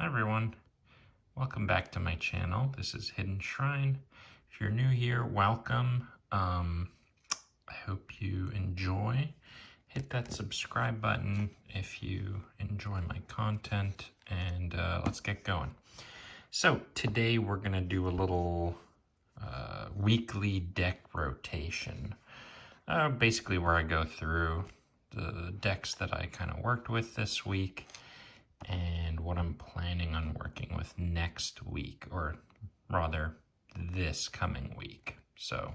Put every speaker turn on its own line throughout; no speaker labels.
Hi everyone, welcome back to my channel. This is Hidden Shrine. If you're new here, welcome. I hope you enjoy. Hit that subscribe button if you enjoy my content, and let's get going. So today we're gonna do a little weekly deck rotation. Basically where I go through the decks that I kind of worked with this week and what I'm planning on working with next week, or rather this coming week. So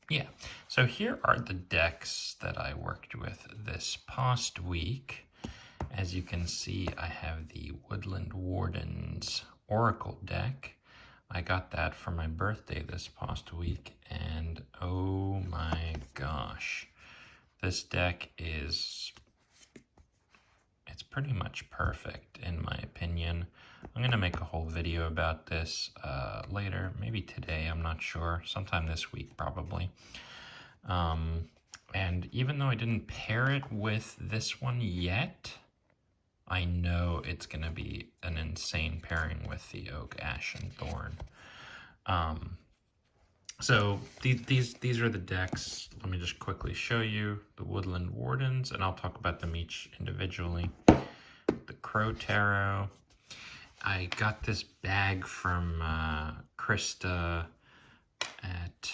yeah, so here are the decks that I worked with this past week. As you can see, I have the Woodland Wardens Oracle deck. I got that for my birthday this past week, and oh my gosh, this deck is, it's pretty much perfect in my opinion. I'm going to make a whole video about this later, maybe today, I'm not sure, sometime this week probably. And even though I didn't pair it with this one yet, I know it's going to be an insane pairing with the Oak, Ash, and Thorn. So these are the decks. Let me just quickly show you the Woodland Wardens, and I'll talk about them each individually. The Thorn Tarot. I got this bag from Krista at,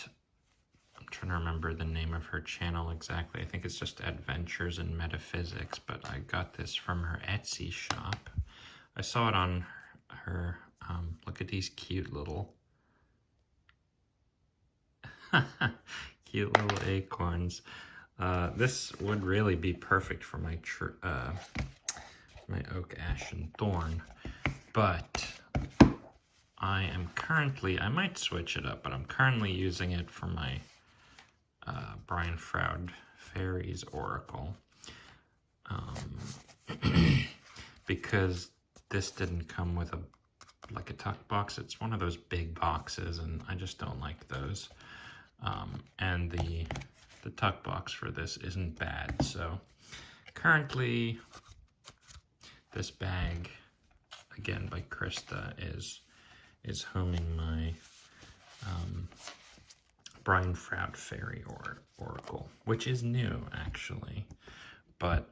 I'm trying to remember the name of her channel exactly. I think it's just Adventures in Metaphysics, but I got this from her Etsy shop. I saw it on her, look at these cute little acorns. This would really be perfect for my my Oak, Ash, and Thorn, but I am currently, I might switch it up, but I'm currently using it for my Brian Froud Fairies Oracle, because this didn't come with like a tuck box. It's one of those big boxes, and I just don't like those. And the tuck box for this isn't bad. So currently this bag, again by Krista, is homing my Brian Froud Fairy Oracle, which is new actually, but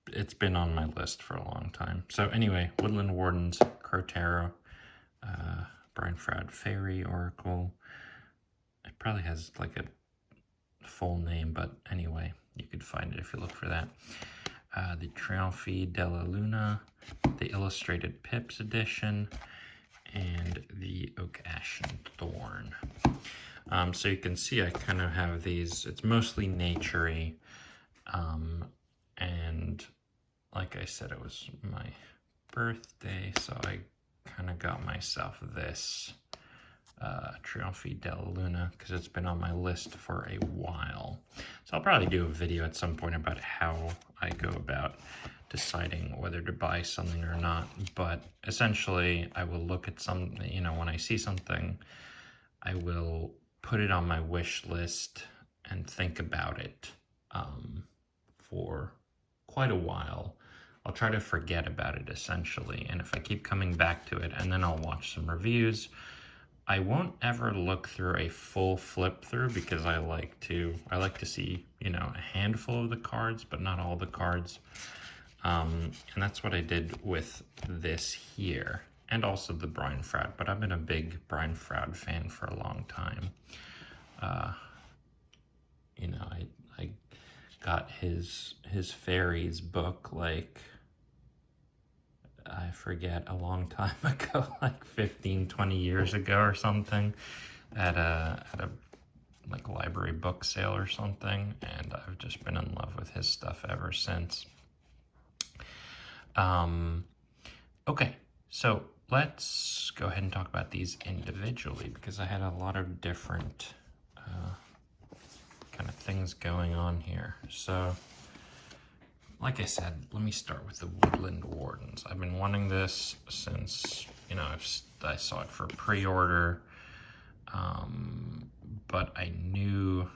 it's been on my list for a long time. So anyway, Woodland Wardens, Thorn Tarot, Brian Froud Fairy Oracle. It probably has like a full name, but anyway, you could find it if you look for that. The Triomphy della Luna, the Illustrated Pips edition, and the Oak, Ash, and Thorn. So you can see I kind of have these, it's mostly nature-y, and like I said, it was my birthday, so I kind of got myself this Triomphy della Luna because it's been on my list for a while. So I'll probably do a video at some point about how I go about deciding whether to buy something or not, but essentially I will look at some, you know, when I see something, I will put it on my wish list and think about it for quite a while. I'll try to forget about it essentially, and if I keep coming back to it, and then I'll watch some reviews. I won't ever look through a full flip through because I like to see, you know, a handful of the cards, but not all the cards. And that's what I did with this here, and also the Brian Froud, but I've been a big Brian Froud fan for a long time. You know, I got his fairies book, like, I forget, a long time ago, like 15, 20 years ago or something, at a like library book sale or something, and I've just been in love with his stuff ever since. Okay, so let's go ahead and talk about these individually, because I had a lot of different kind of things going on here. So like I said, let me start with the Woodland Wardens. I've been wanting this since, you know, I saw it for pre-order, but I knew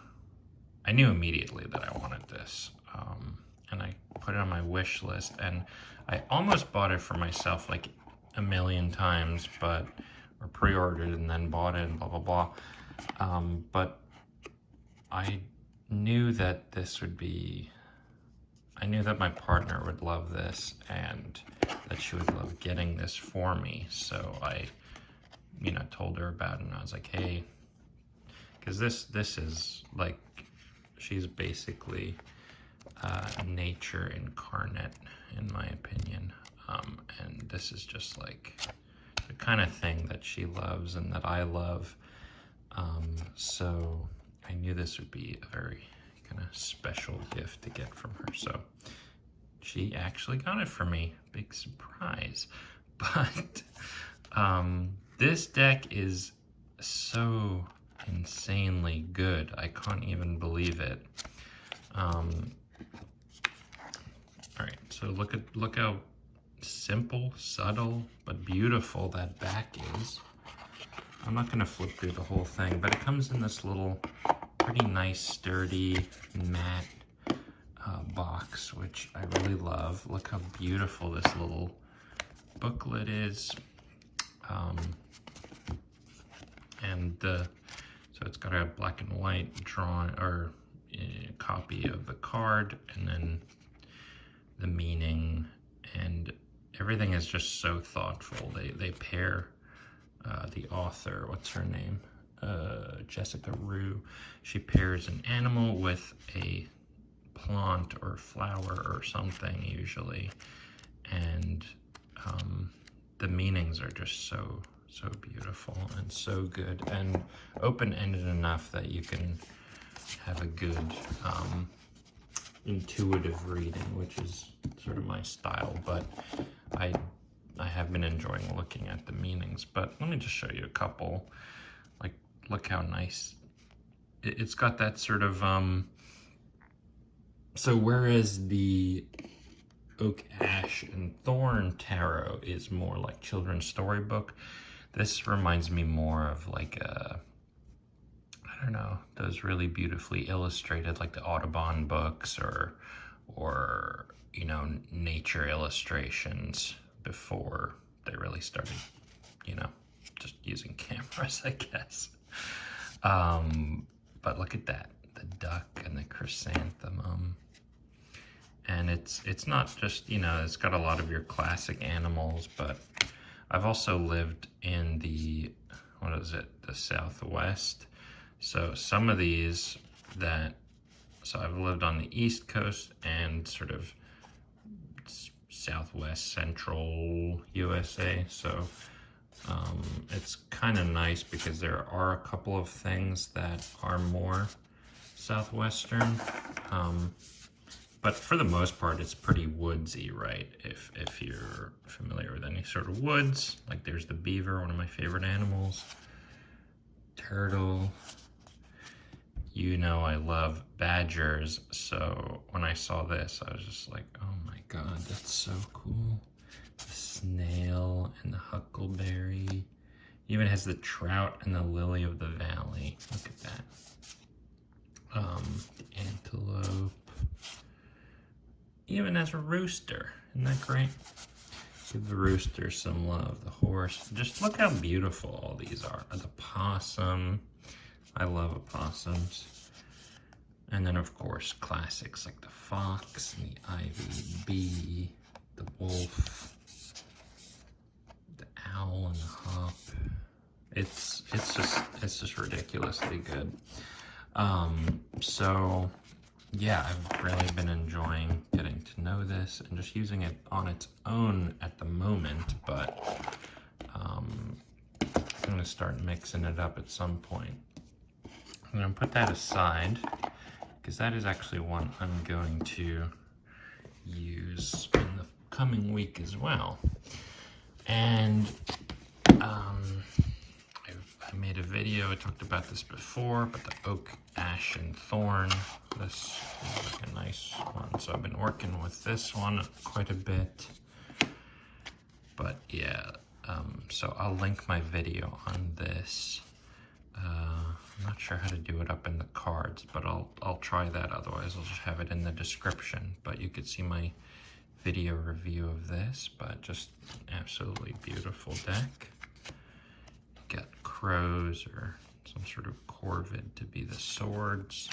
immediately that I wanted this, and I put it on my wish list, and I almost bought it for myself like a million times, or pre-ordered and then bought it and blah, blah, blah. But I knew that I knew that my partner would love this and that she would love getting this for me. So I, told her about it, and I was like, hey, because this is like, she's basically nature incarnate, in my opinion. And this is just like the kind of thing that she loves and that I love. So I knew this would be a very kind of special gift to get from her. So she actually got it for me. Big surprise. But this deck is so insanely good. I can't even believe it. All right, so look how simple, subtle, but beautiful that back is. I'm not gonna flip through the whole thing, but it comes in this little pretty nice, sturdy, matte box, which I really love. Look how beautiful this little booklet is. So it's got a black and white drawn or copy of the card, and then the meaning, and everything is just so thoughtful. They pair the author, what's her name? Jessica Rue. She pairs an animal with a plant or flower or something usually, and the meanings are just so beautiful and so good and open-ended enough that you can have a good intuitive reading, which is sort of my style, but I have been enjoying looking at the meanings. But let me just show you a couple. Like, look how nice it's got that sort of so whereas the Oak, Ash, and Thorn Tarot is more like children's storybook, this reminds me more of like I don't know, those really beautifully illustrated, like the Audubon books or nature illustrations before they really started, just using cameras, I guess. But look at that, the duck and the chrysanthemum. And it's not just, it's got a lot of your classic animals, but I've also lived in the Southwest. So some of these so I've lived on the East Coast and sort of Southwest Central USA. So it's kind of nice because there are a couple of things that are more Southwestern. But for the most part, it's pretty woodsy, right? If you're familiar with any sort of woods, like there's the beaver, one of my favorite animals, turtle. I love badgers, so when I saw this, I was just like, oh my god, that's so cool. The snail and the huckleberry. Even has the trout and the lily of the valley. Look at that. The antelope. Even has a rooster. Isn't that great? Give the rooster some love. The horse. Just look how beautiful all these are. The possum. I love opossums. And then, of course, classics like the fox and the ivy bee, the wolf, the owl and the hawk. It's just ridiculously good. So yeah, I've really been enjoying getting to know this and just using it on its own at the moment, but I'm gonna start mixing it up at some point. I'm gonna put that aside because that is actually one I'm going to use in the coming week as well. And I made a video, I talked about this before, but the oak, ash, and thorn, this is like a nice one. So I've been working with this one quite a bit. But yeah, so I'll link my video on this I'm not sure how to do it up in the cards, but I'll try that. Otherwise, I'll just have it in the description. But you could see my video review of this, but just absolutely beautiful deck. Got crows or some sort of corvid to be the swords.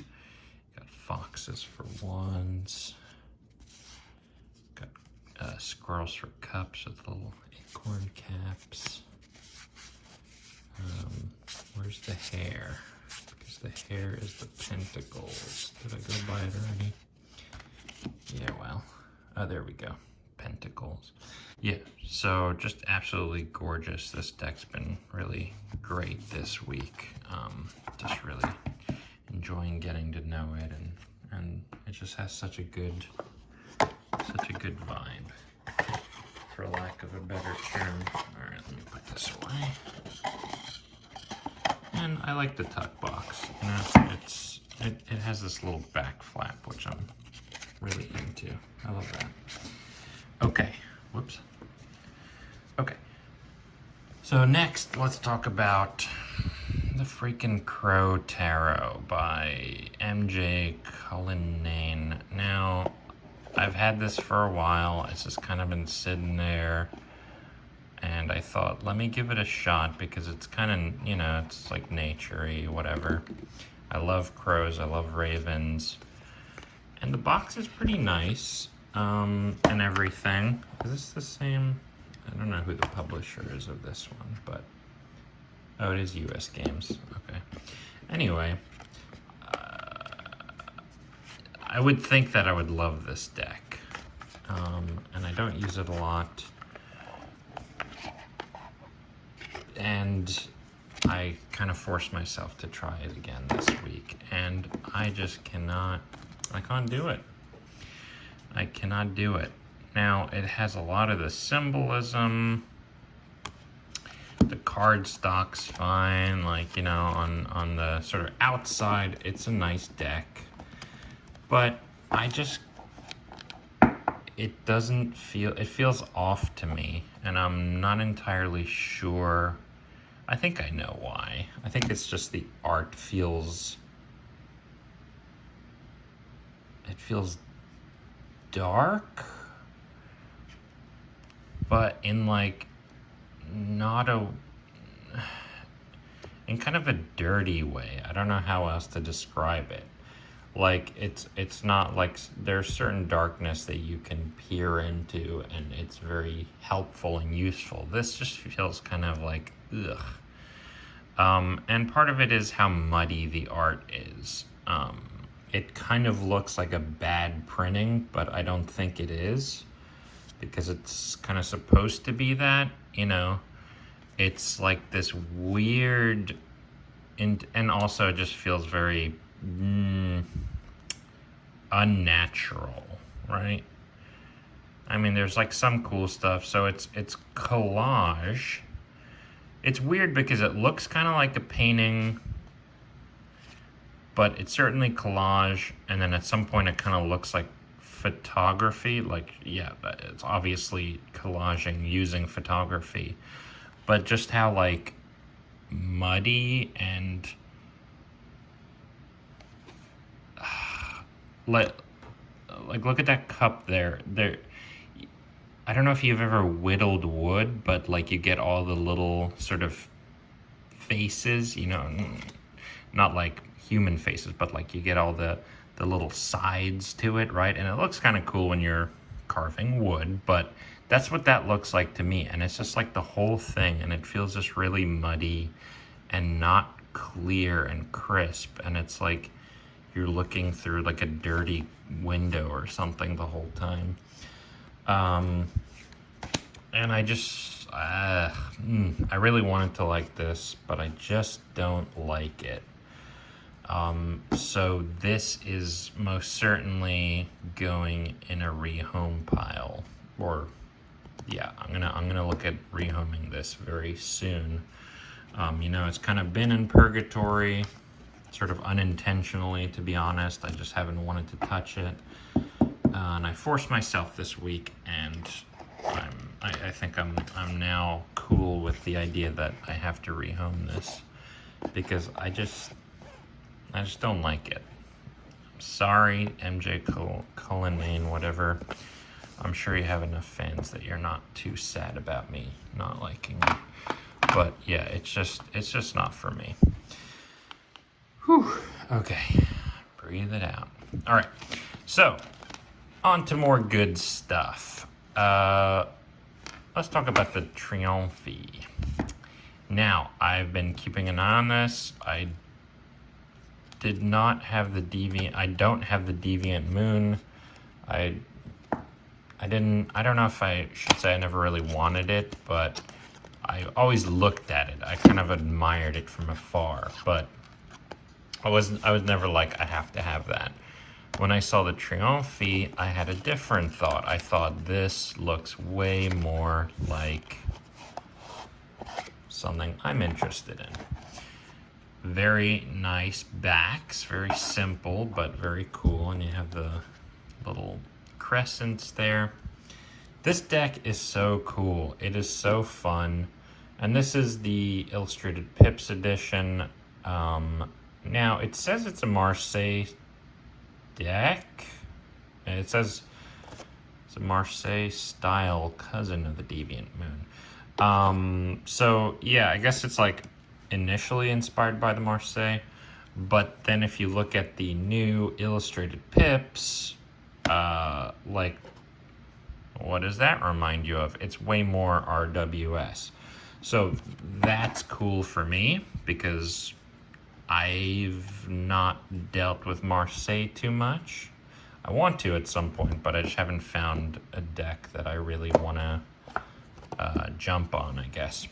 Got foxes for wands. Got squirrels for cups with little acorn caps. Where's the hare? Because the hare is the pentacles. Did I go by it already? Yeah, well. Oh, there we go. Pentacles. Yeah, so just absolutely gorgeous. This deck's been really great this week. Just really enjoying getting to know it, and it just has such a good vibe, for lack of a better term. All right, let me put this away. And I like the tuck box. You know, it has this little back flap, which I'm really into. I love that. Okay, whoops. Okay, so next let's talk about the freaking Crow Tarot by MJ Cullinane. Now, I've had this for a while. It's just kind of been sitting there, and I thought, let me give it a shot because it's kind of, you know, it's like nature-y, whatever. I love crows, I love ravens, and the box is pretty nice, and everything. Is this the same? I don't know who the publisher is of this one, but oh, it is US Games. Okay. Anyway, I would think that I would love this deck, and I don't use it a lot, and I kind of forced myself to try it again this week, and I just cannot, I can't do it. I cannot do it. Now, it has a lot of the symbolism. The card stock's fine, like, you know, on the sort of outside, it's a nice deck. But I just, it doesn't feel, it feels off to me, and I'm not entirely sure. I think I know why. I think it's just the art feels, it feels dark, but in like, not a, in kind of a dirty way. I don't know how else to describe it. Like, it's not like, there's certain darkness that you can peer into, and it's very helpful and useful. This just feels kind of like, ugh. And part of it is how muddy the art is. It kind of looks like a bad printing, but I don't think it is, because it's kind of supposed to be that, you know. It's like this weird, and also it just feels very unnatural, right? I mean, there's like some cool stuff. So it's collage. It's weird because it looks kind of like a painting, but it's certainly collage, and then at some point it kind of looks like photography. Like, yeah, it's obviously collaging using photography, but just how like muddy and like look at that cup there. I don't know if you've ever whittled wood, but like you get all the little sort of faces, you know, not like human faces, but like you get all the little sides to it, right? And it looks kind of cool when you're carving wood, but that's what that looks like to me. And it's just like the whole thing, and it feels just really muddy and not clear and crisp, and it's like you're looking through like a dirty window or something the whole time. And I just, I really wanted to like this, but I just don't like it. So this is most certainly going in a rehome pile, or yeah, I'm gonna look at rehoming this very soon. You know, it's kind of been in purgatory, sort of unintentionally, to be honest. I just haven't wanted to touch it, and I forced myself this week, and I think I'm now cool with the idea that I have to rehome this, because I just, I just don't like it. Sorry, MJ Cullinane, whatever. I'm sure you have enough fans that you're not too sad about me not liking it. But yeah, it's just not for me. Whew. Okay, breathe it out. All right, so on to more good stuff. Let's talk about the Triomphy. Now, I've been keeping an eye on this. I did not have the Deviant. I don't have the Deviant Moon. I don't know if I should say I never really wanted it, but I always looked at it. I kind of admired it from afar, but I was never like, I have to have that. When I saw the Triomphy, I had a different thought. I thought this looks way more like something I'm interested in. Very nice backs, very simple, but very cool. And you have the little crescents there. This deck is so cool. It is so fun. And this is the Illustrated Pips edition. Now, it says it's a Marseille deck. And it says it's a Marseille style cousin of the Deviant Moon. So yeah, I guess it's like initially inspired by the Marseille, but then if you look at the new Illustrated Pips, like, what does that remind you of? It's way more RWS. So that's cool for me because I've not dealt with Marseille too much. I want to at some point, but I just haven't found a deck that I really want to jump on, I guess.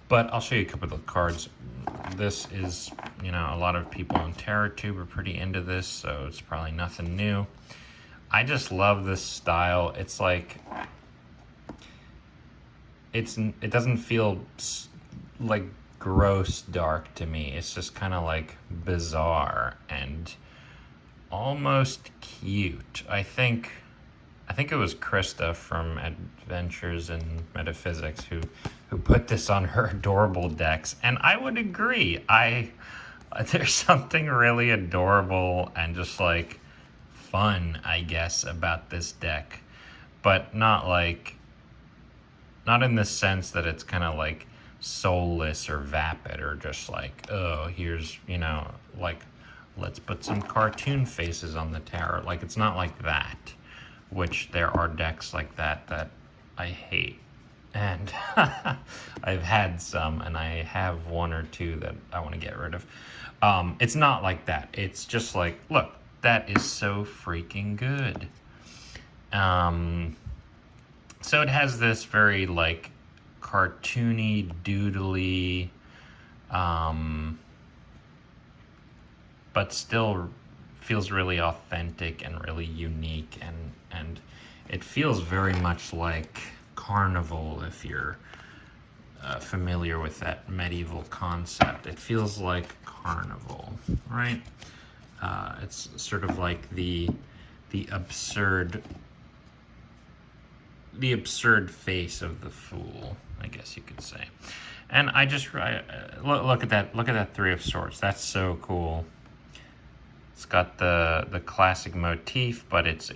But I'll show you a couple of the cards. This is, you know, a lot of people on Terra Tube are pretty into this, so it's probably nothing new. I just love this style. It's like, it doesn't feel like gross dark to me. It's just kind of like bizarre and almost cute. I think it was Krista from Adventures in Metaphysics who put this on her adorable decks, and I would agree. There's something really adorable and just like fun, I guess, about this deck, but not in the sense that it's kind of like soulless or vapid or just like, oh, here's, you know, like, let's put some cartoon faces on the tower. Like, it's not like that, which there are decks like that I hate. And I've had some, and I have one or two that I want to get rid of. It's not like that. It's just like, look, that is so freaking good. So it has this very, like, cartoony, doodly, but still feels really authentic and really unique, and it feels very much like Carnival, if you're familiar with that medieval concept. It feels like Carnival, right? It's sort of like the absurd face of the fool, I guess you could say. And I just look at that Three of Swords. That's so cool. It's got the classic motif, but it's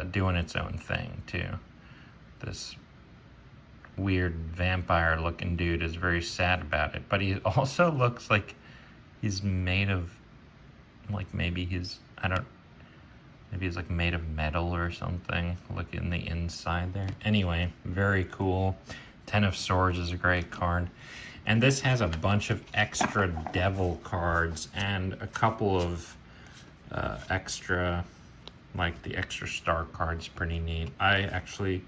doing its own thing too. This weird vampire looking dude is very sad about it, but he also looks like he's made of, like, maybe he's like made of metal or something. Look in the inside there. Anyway, very cool. Ten of Swords is a great card. And this has a bunch of extra devil cards and a couple of extra, like the extra star cards, pretty neat. I actually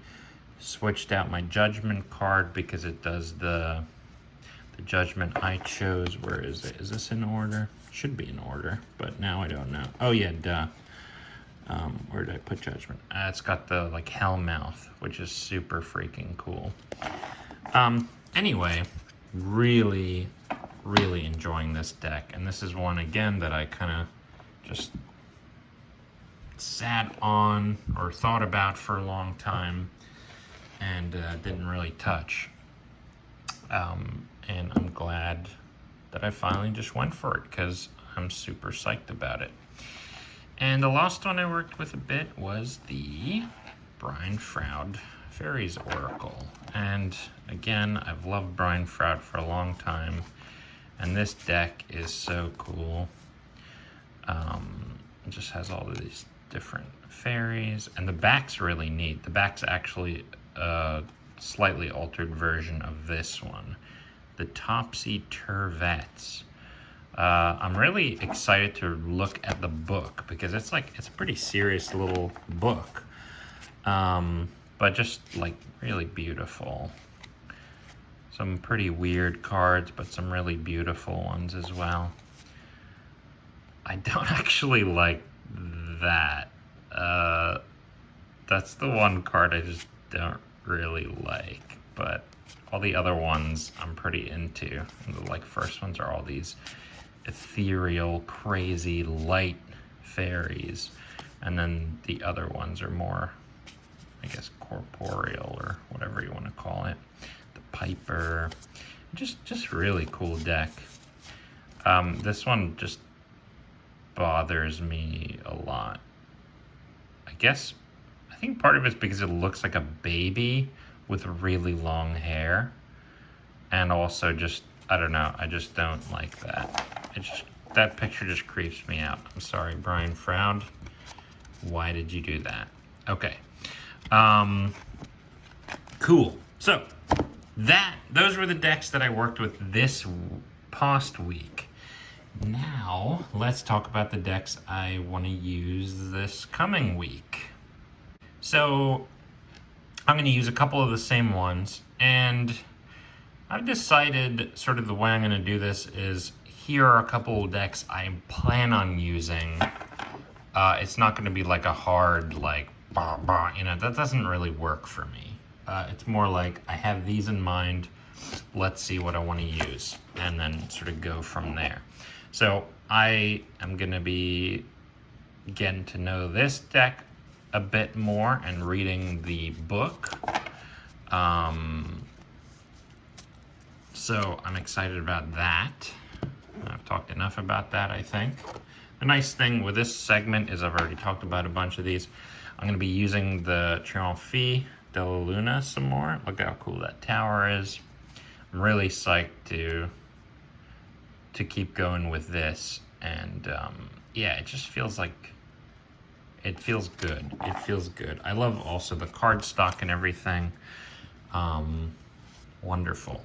switched out my Judgment card because it does the Judgment I chose. Where is it? Is this in order? Should be in order, but now I don't know. Oh yeah, duh. Where did I put Judgment? It's got the, like, Hellmouth, which is super freaking cool. Anyway, really, really enjoying this deck. And this is one, again, that I kind of just sat on or thought about for a long time and didn't really touch. And I'm glad that I finally just went for it because I'm super psyched about it. And the last one I worked with a bit was the Brian Froud Fairies Oracle. And again, I've loved Brian Froud for a long time, and this deck is so cool. It just has all of these different fairies, and the back's really neat. The back's actually a slightly altered version of this one, the Topsy Turvettes. I'm really excited to look at the book because it's a pretty serious little book, but just like really beautiful. Some pretty weird cards, but some really beautiful ones as well. I don't actually like that. That's the one card I just don't really like, but all the other ones I'm pretty into. And the first ones are all these ethereal, crazy, light fairies, and then the other ones are more, I guess, corporeal or whatever you want to call it. The Piper, just really cool deck. This one just bothers me a lot. I think part of it's because it looks like a baby with really long hair, and also just, I don't know, I just don't like that. That picture just creeps me out. I'm sorry, Brian Froud. Why did you do that? Okay. Cool. So those were the decks that I worked with this past week. Now, let's talk about the decks I want to use this coming week. So, I'm going to use a couple of the same ones, and I've decided sort of the way I'm going to do this is here are a couple of decks I plan on using. It's not going to be like a hard, like, that doesn't really work for me. It's more like I have these in mind, let's see what I want to use, and then sort of go from there. So I am going to be getting to know this deck a bit more and reading the book. So I'm excited about that. I've talked enough about that, I think. The nice thing with this segment is I've already talked about a bunch of these. I'm going to be using the Triomphy della Luna some more. Look how cool that tower is. I'm really psyched to keep going with this, and yeah, it just feels like it feels good. It feels good. I love also the card stock and everything. Wonderful.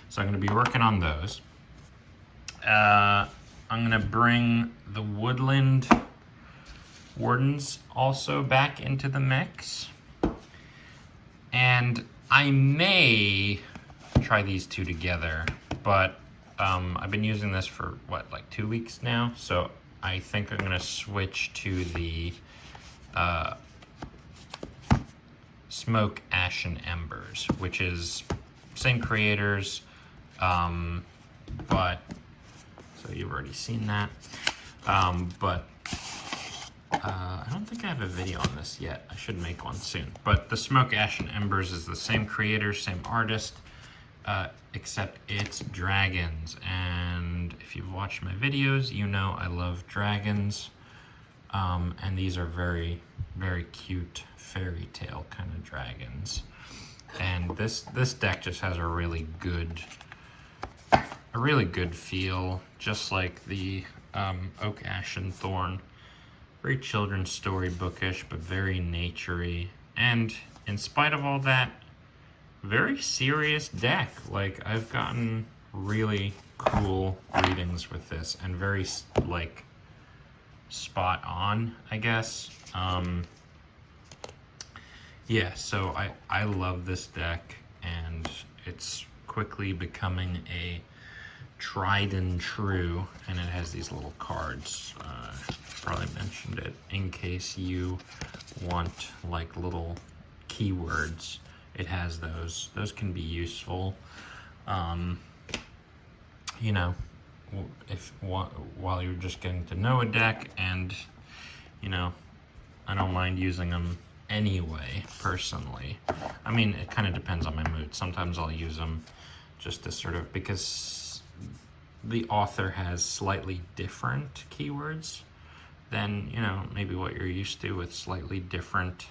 So I'm going to be working on those. I'm going to bring the Woodland Wardens also back into the mix, and I may try these two together, but I've been using this for, like 2 weeks now, so I think I'm going to switch to the Smoke, Ash, and Embers, which is same creators, but, so you've already seen that, but I don't think I have a video on this yet. I should make one soon. But the Smoke, Ash, and Embers is the same creator, same artist, except it's dragons. And if you've watched my videos, you know I love dragons. And these are very, very cute fairy tale kind of dragons. And this deck just has a really good feel, just like the Oak, Ash, and Thorn. Very children's story bookish, but very naturey. And in spite of all that, very serious deck. Like, I've gotten really cool readings with this, and very, like, spot on, I guess. Yeah, so I love this deck, and it's quickly becoming a tried and true, and it has these little cards. Probably mentioned it in case you want like little keywords. It has those. Those can be useful. You know, while you're just getting to know a deck, and you know, I don't mind using them anyway, personally. I mean, it kind of depends on my mood. Sometimes I'll use them just to sort of, because the author has slightly different keywords than, you know, maybe what you're used to, with slightly different,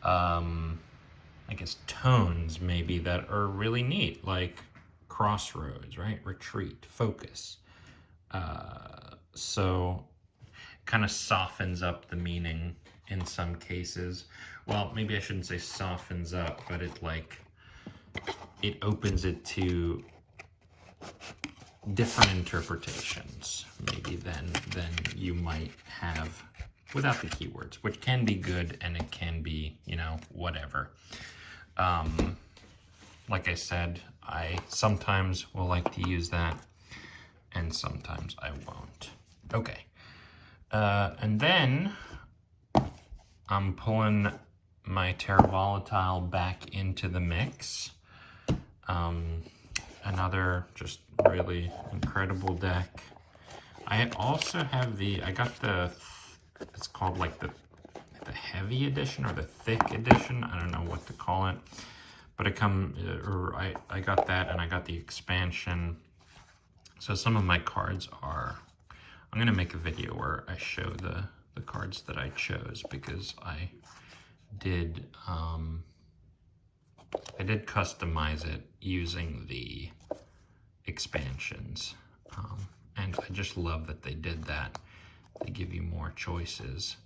I guess, tones maybe that are really neat, like crossroads, right? Retreat, focus. So kind of softens up the meaning in some cases. Well, maybe I shouldn't say softens up, but it opens it to different interpretations maybe than you might have without the keywords, which can be good and it can be, you know, whatever. Like I said, I sometimes will like to use that and sometimes I won't. Okay. And then I'm pulling my Terra Volatile back into the mix. Another just really incredible deck. I also have I got it's called like the heavy edition or the thick edition. I don't know what to call it. But I got that, and I got the expansion. So some of my cards are, I'm gonna make a video where I show the cards that I chose, because I did customize it using the expansions, and I just love that they did that. They give you more choices,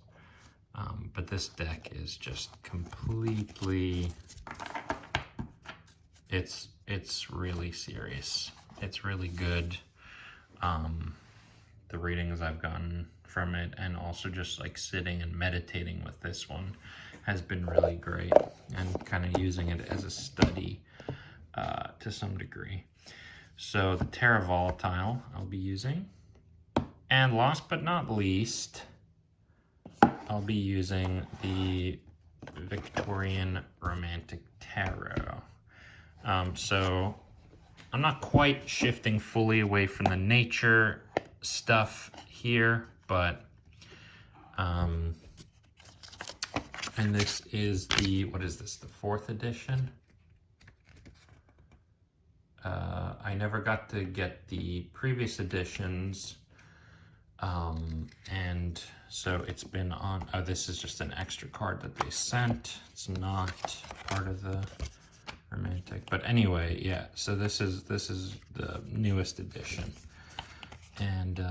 but this deck is just completely, it's really serious. It's really good. The readings I've gotten from it, and also just like sitting and meditating with this one, has been really great, and kind of using it as a study to some degree. So the Terra Volatile I'll be using, and last but not least, I'll be using the Victorian Romantic Tarot. So I'm not quite shifting fully away from the nature stuff here, but and this is what is this, the 4th edition? I never got to get the previous editions, and so it's been on, this is just an extra card that they sent. It's not part of the romantic, but anyway, yeah, so this is the newest edition. And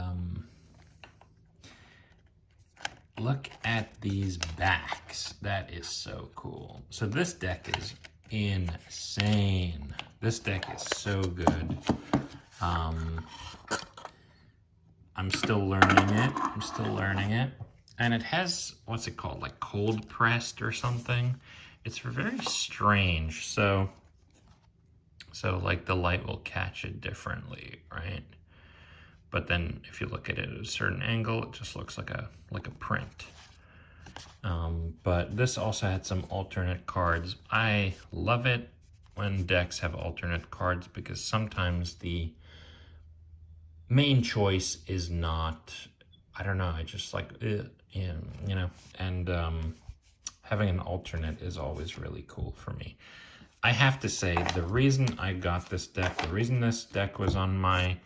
look at these backs. That is so cool. So this deck is insane. This deck is so good. I'm still learning it. And it has, what's it called? Like cold pressed or something. It's very strange. So like the light will catch it differently, right? But then if you look at it at a certain angle, it just looks like a print. But this also had some alternate cards. I love it when decks have alternate cards, because sometimes the main choice is not, I don't know, I just like, you know, and having an alternate is always really cool for me. I have to say, the reason I got this deck, the reason this deck was on my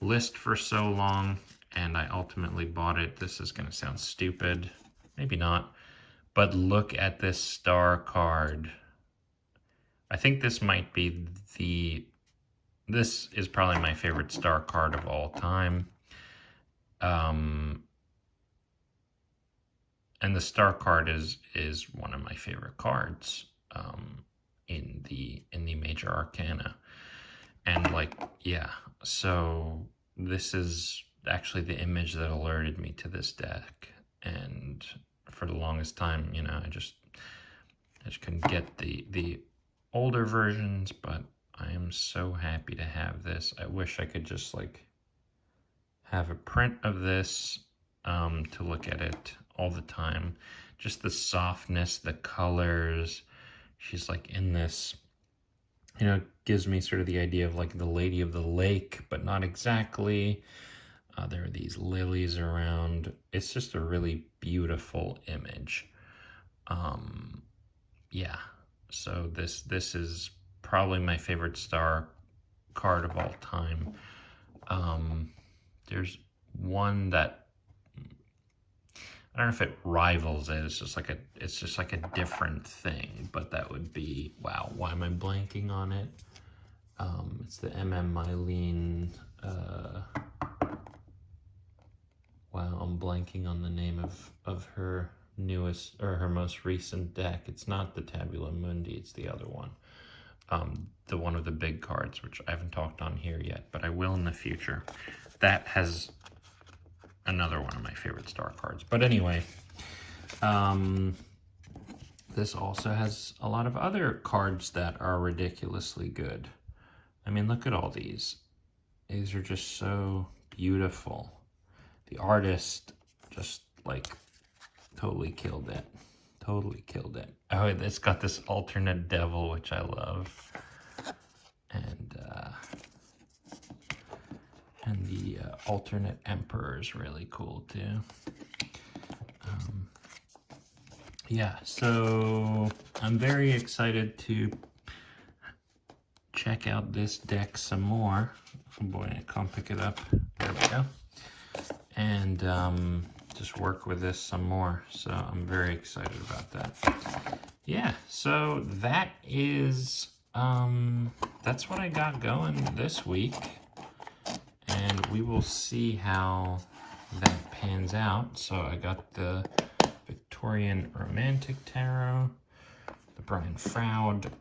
list for so long, and I ultimately bought it, this is going to sound stupid, maybe not, but look at this star card. I think this might be this is probably my favorite star card of all time. And the star card is one of my favorite cards in the major arcana. And like, yeah, so this is actually the image that alerted me to this deck. And for the longest time, you know, I just couldn't get the older versions, but I am so happy to have this. I wish I could just like have a print of this to look at it all the time. Just the softness, the colors. She's like in this, you know, gives me sort of the idea of like the Lady of the Lake, but not exactly. There are these lilies around. It's just a really beautiful image. Yeah, so this is probably my favorite star card of all time. There's one that, I don't know if it rivals it. It's just like a different thing, but that would be, wow, why am I blanking on it? It's the Mylene, wow, I'm blanking on the name of her newest, or her most recent deck. It's not the Tabula Mundi, it's the other one. The one of the big cards, which I haven't talked on here yet, but I will in the future. That has another one of my favorite star cards. But anyway, this also has a lot of other cards that are ridiculously good. I mean, look at all these. These are just so beautiful. The artist just, like, totally killed it. Totally killed it. Oh, it's got this alternate devil, which I love. And the alternate emperor is really cool, too. Yeah, so I'm very excited to check out this deck some more. Oh boy, I can't pick it up. There we go. And just work with this some more. So I'm very excited about that. Yeah, so that is, that's what I got going this week. And we will see how that pans out. So I got the Victorian Romantic Tarot, the Brian Froud,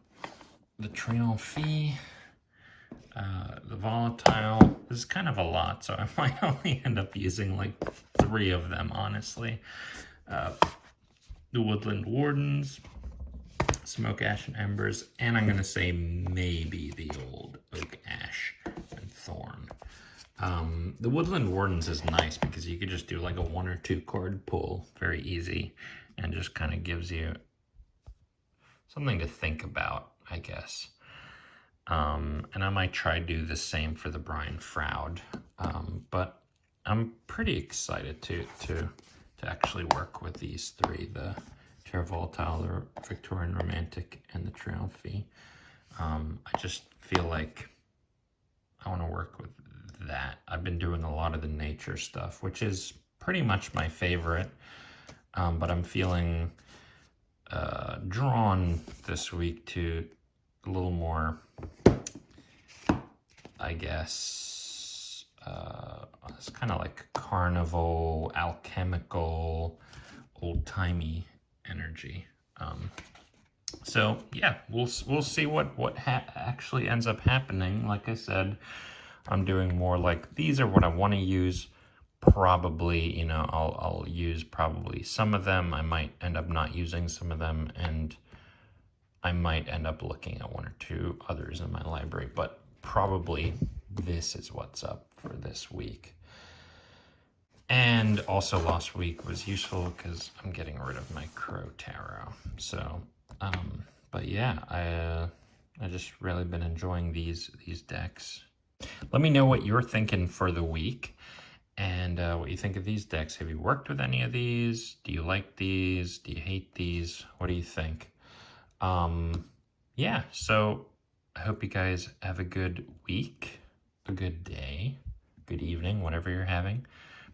the Triomphy, the Volatile. This is kind of a lot, so I might only end up using like 3 of them, honestly. The Woodland Wardens, Smoke, Ash, and Embers, and I'm going to say maybe the old Oak, Ash, and Thorn. The Woodland Wardens is nice because you could just do like a 1 or 2 card pull, very easy, and just kind of gives you something to think about, I guess. And I might try to do the same for the Brian Froud, but I'm pretty excited to actually work with these 3, the Terra, Volatile, the Victorian Romantic, and the Triomphy. I just feel like I want to work with that. I've been doing a lot of the nature stuff, which is pretty much my favorite, but I'm feeling drawn this week to a little more, I guess, it's kind of like carnival, alchemical, old-timey energy. So yeah, we'll see what actually ends up happening. Like I said, I'm doing more like, these are what I want to use. Probably, you know, I'll use probably some of them. I might end up not using some of them, and I might end up looking at 1 or 2 others in my library, but probably this is what's up for this week. And also last week was useful because I'm getting rid of my Crow Tarot. So, but yeah, I just really been enjoying these decks. Let me know what you're thinking for the week, and what you think of these decks. Have you worked with any of these? Do you like these? Do you hate these? What do you think? Yeah, so I hope you guys have a good week, a good day, good evening, whatever you're having.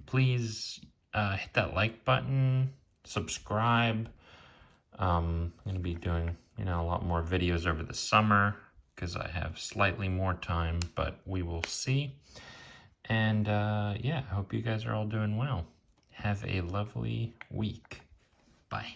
Please hit that like button, subscribe. I'm going to be doing, you know, a lot more videos over the summer because I have slightly more time, but we will see. And yeah, I hope you guys are all doing well. Have a lovely week. Bye.